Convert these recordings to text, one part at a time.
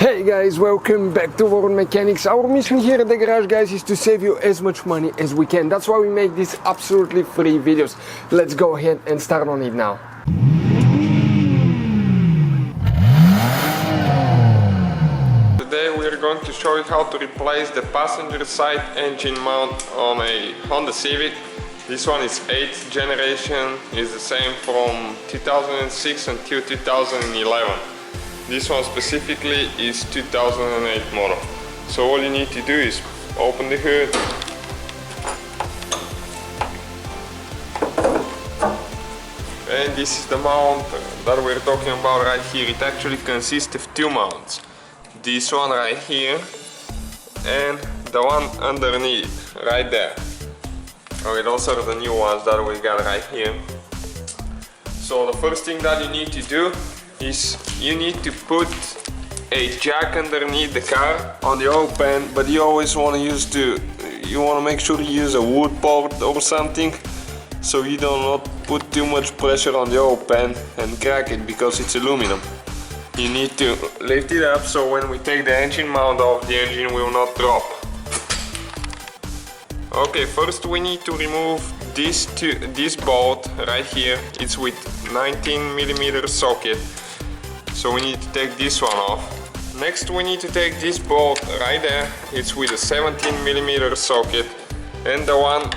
Hey guys, welcome back to World Mechanics. Our mission here at the garage, guys, is to save you as much money as we can. That's why we make these absolutely free videos. Let's go ahead and start on it now. Today we're going to show you how to replace the passenger side engine mount on a Honda Civic. This one is 8th generation, is the same from 2006 until 2011. This one specifically is 2008 model. So all you need to do is open the hood, and this is the mount that we're talking about right here. It actually consists of two mounts. This one right here and the one underneath right there. Okay, those are the new ones that we got right here. So the first thing that you need to do is you need to put a jack underneath the car on the oil pan, but you always want to make sure you use a wood board or something, so you do not put too much pressure on the oil pan and crack it because it's aluminum. You need to lift it up so when we take the engine mount off, the engine will not drop. Okay, first we need to remove this bolt right here. It's with 19mm socket, so we need to take this one off. Next we need to take this bolt right there. It's with a 17mm socket, and the one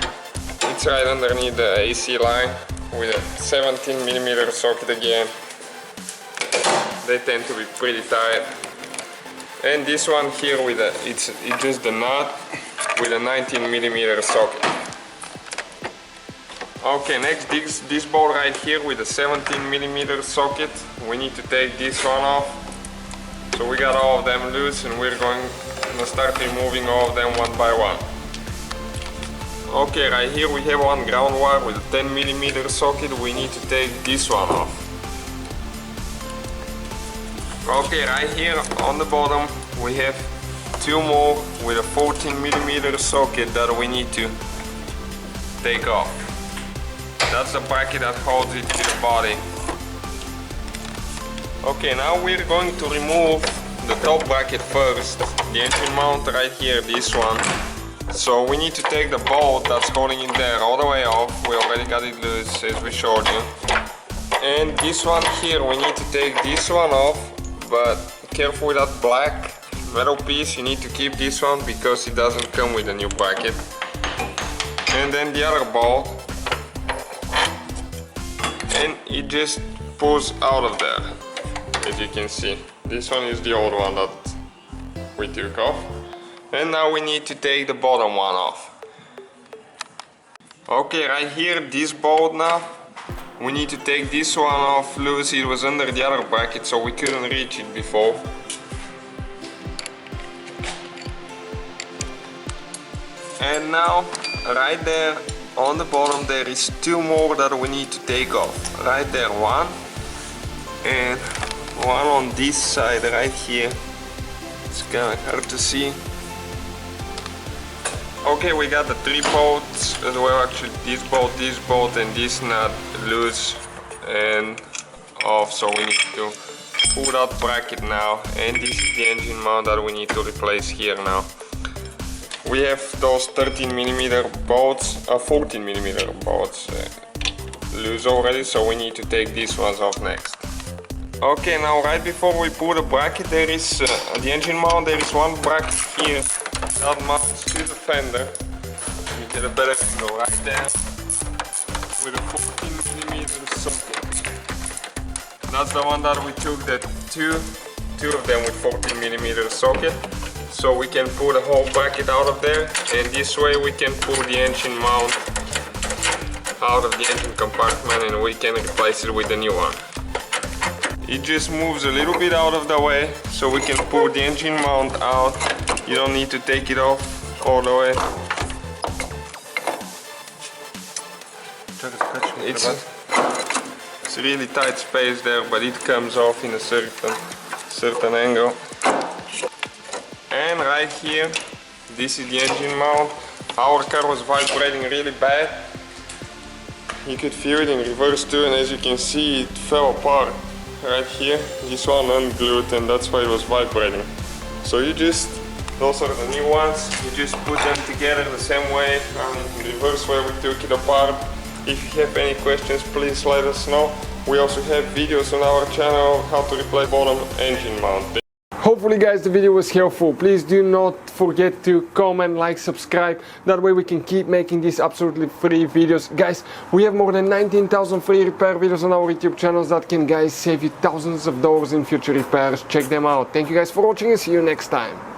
it's right underneath the AC line with a 17mm socket again. They tend to be pretty tight. And this one here with it's just the nut with a 19mm socket. Okay, next this bolt right here with a 17mm socket. We need to take this one off. So we got all of them loose, and we're going to start removing all of them one by one. Okay, right here we have one ground wire with a 10mm socket. We need to take this one off. Okay, right here on the bottom we have two more with a 14mm socket that we need to take off. That's the bracket that holds it to the body. Okay, now we're going to remove the top bracket first, the engine mount right here, this one. So we need to take the bolt that's holding it there all the way off. We already got it loose as we showed you. And this one here, we need to take this one off, but careful with that black metal piece. You need to keep this one because it doesn't come with a new bracket. And then the other bolt, and it just pulls out of there, as you can see. This one is the old one that we took off. And now we need to take the bottom one off. Okay, right here, this bolt now, we need to take this one off loose. It was under the other bracket, so we couldn't reach it before. And now, right there on the bottom, there is two more that we need to take off. Right there, one, and one on this side right here. It's kind of hard to see. Okay, we got the three bolts as well. Actually, this bolt, and this nut loose and off. So we need to pull that bracket now. And this is the engine mount that we need to replace here now. We have those 13mm bolts, 14mm bolts loose already, so we need to take these ones off next. Okay, now right before we pull the bracket, there is the engine mount. There is one bracket here that mounts to the fender. You get a better angle right there with a 14mm socket. That's the one that we took, the two of them with 14mm socket. So we can pull the whole bracket out of there, and this way we can pull the engine mount out of the engine compartment, and we can replace it with the new one. It just moves a little bit out of the way, so we can pull the engine mount out. You don't need to take it off all the way. It's a really tight space there, but it comes off in a certain angle. And right here, this is the engine mount. Our car was vibrating really bad. You could feel it in reverse too, and as you can see, it fell apart. right here, this one unglued, and that's why it was vibrating. So you just, those are the new ones, you just put them together the same way, in reverse way we took it apart. If you have any questions, please let us know. We also have videos on our channel how to replace bottom engine mount. Hopefully guys the video was helpful. Please do not forget to comment, like, subscribe. That way we can keep making these absolutely free videos. Guys, we have more than 19,000 free repair videos on our YouTube channels that can guys save you thousands of dollars in future repairs. Check them out. Thank you guys for watching and see you next time.